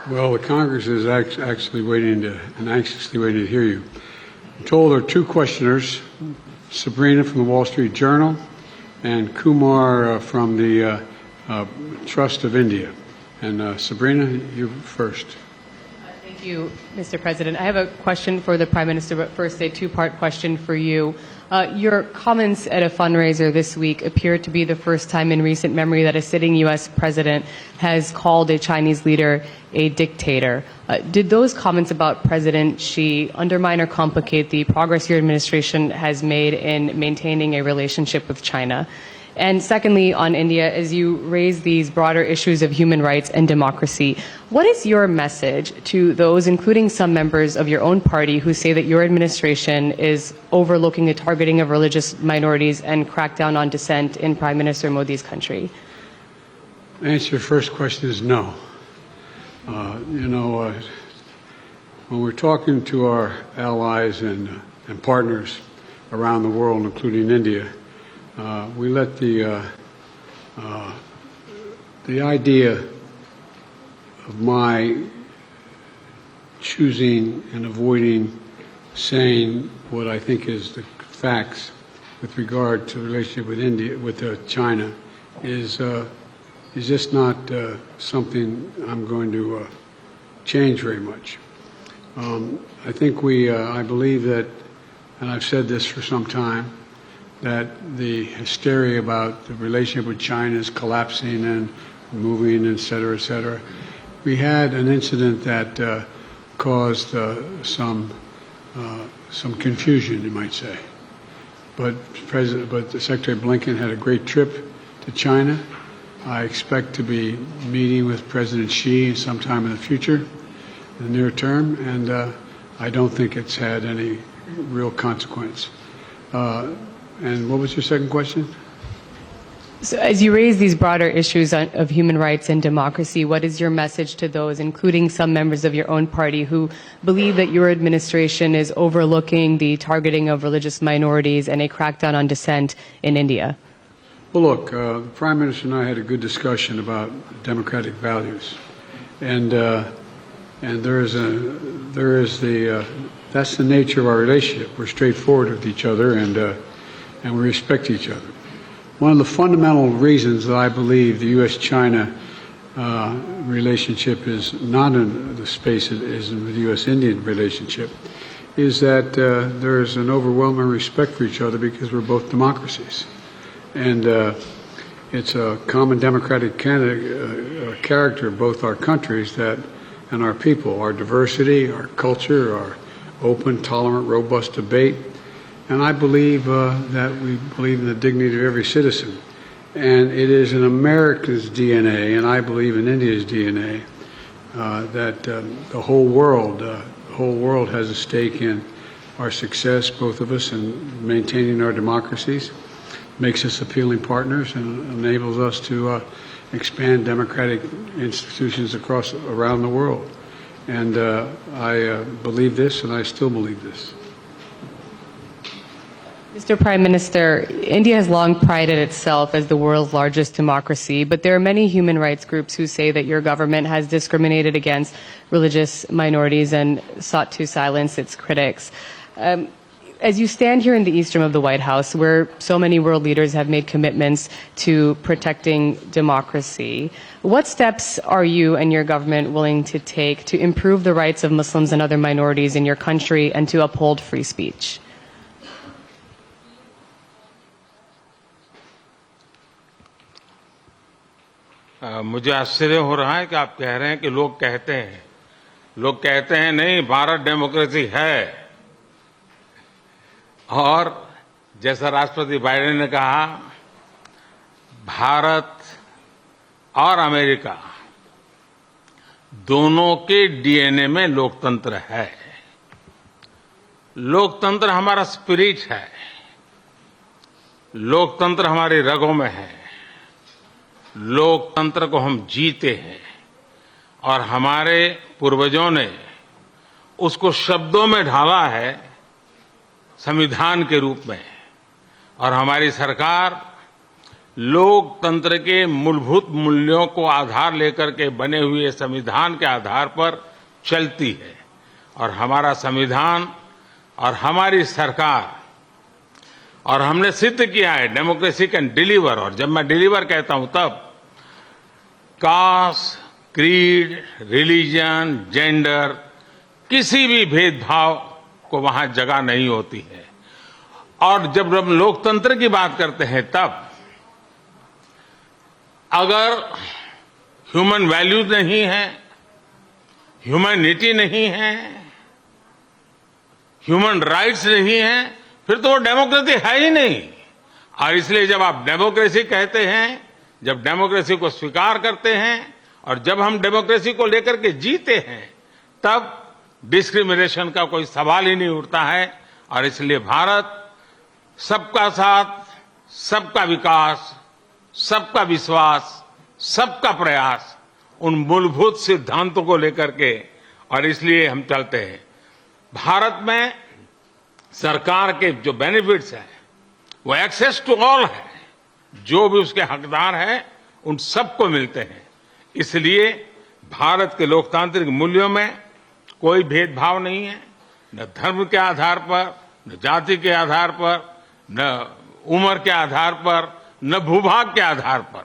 Well, the Congress is actually waiting to, and anxiously waiting to hear you. I'm told there are two questioners, Sabrina from the Wall Street Journal and Kumar from the Trust of India. And Sabrina, you first. Thank you, Mr. President. I have a question for the Prime Minister, but first a two-part question for you. Your comments at a fundraiser this week appear to be the first time in recent memory that a sitting U.S. president has called a Chinese leader a dictator. Did those comments about President Xi undermine or complicate the progress your administration has made in maintaining a relationship with China? And secondly, on India, as you raise these broader issues of human rights and democracy, what is your message to those, including some members of your own party, who say that your administration is overlooking the targeting of religious minorities and crackdown on dissent in Prime Minister Modi's country? The answer to your first question is no. When we're talking to our allies and partners around the world, including India, we let the idea of my choosing and avoiding saying what I think is the facts with regard to the relationship with India, with China, is just not something I'm going to change very much. I think I believe that, and I've said this for some time, that the hysteria about the relationship with China is collapsing and moving, et cetera, we had an incident that caused some confusion, you might say. But the Secretary Blinken had a great trip to China. I expect to be meeting with President Xi sometime in the future, in the near term, and I don't think it's had any real consequence. And what was your second question? So as you raise these broader issues of human rights and democracy, what is your message to those, including some members of your own party, who believe that your administration is overlooking the targeting of religious minorities and a crackdown on dissent in India? Well, look, the Prime Minister and I had a good discussion about democratic values, and that's the nature of our relationship. We're straightforward with each other, and we respect each other. One of the fundamental reasons that I believe the U.S.-China relationship is not in the space it is in the U.S.-Indian relationship is that there's an overwhelming respect for each other because we're both democracies. And it's a common democratic character of both our countries and our people, our diversity, our culture, our open, tolerant, robust debate. And I believe that we believe in the dignity of every citizen. And it is in America's DNA, and I believe in India's DNA, that the whole world has a stake in our success, both of us, in maintaining our democracies, makes us appealing partners, and enables us to expand democratic institutions around the world. And I believe this, and I still believe this. Mr. Prime Minister, India has long prided itself as the world's largest democracy, but there are many human rights groups who say that your government has discriminated against religious minorities and sought to silence its critics. As you stand here in the east room of the White House, where so many world leaders have made commitments to protecting democracy, what steps are you and your government willing to take to improve the rights of Muslims and other minorities in your country and to uphold free speech? मुझे आश्चर्य हो रहा है कि आप कह रहे हैं कि लोग कहते हैं नहीं, भारत डेमोक्रेसी है। और जैसा राष्ट्रपति बाइडेन ने कहा, भारत और अमेरिका दोनों के डीएनए में लोकतंत्र है। लोकतंत्र हमारा स्पिरिट है, लोकतंत्र हमारी रगों में है, लोकतंत्र को हम जीते हैं और हमारे पूर्वजों ने उसको शब्दों में ढाला है संविधान के रूप में। और हमारी सरकार लोकतंत्र के मूलभूत मूल्यों को आधार लेकर के बने हुए संविधान के आधार पर चलती है और हमारा संविधान और हमारी सरकार और हमने सिद्ध किया है डेमोक्रेसी कैन डिलीवर। और जब मैं डिलीवर कहता हूं तब कास्ट, क्रीड, रिलीजन, जेंडर, किसी भी भेदभाव को वहां जगह नहीं होती है। और जब हम लोकतंत्र की बात करते हैं तब अगर ह्यूमन वैल्यूज नहीं है, ह्यूमैनिटी नहीं है, ह्यूमन राइट्स नहीं है, फिर तो वो डेमोक्रेसी है ही नहीं। और इसलिए जब आप डेमोक्रेसी कहते हैं, जब डेमोक्रेसी को स्वीकार करते हैं और जब हम डेमोक्रेसी को लेकर के जीते हैं, तब डिस्क्रिमिनेशन का कोई सवाल ही नहीं उठता है। और इसलिए भारत सबका साथ, सबका विकास, सबका विश्वास, सबका प्रयास, उन मूलभूत सिद्धांतों को लेकर के, और इसलिए हम चलते हैं। भारत में सरकार के जो बेनिफिट्स हैं वो एक्सेस टू ऑल है, जो भी उसके हकदार हैं उन सबको मिलते हैं। इसलिए भारत के लोकतांत्रिक मूल्यों में कोई भेदभाव नहीं है, न धर्म के आधार पर, न जाति के आधार पर, न उम्र के आधार पर, न भूभाग के आधार पर।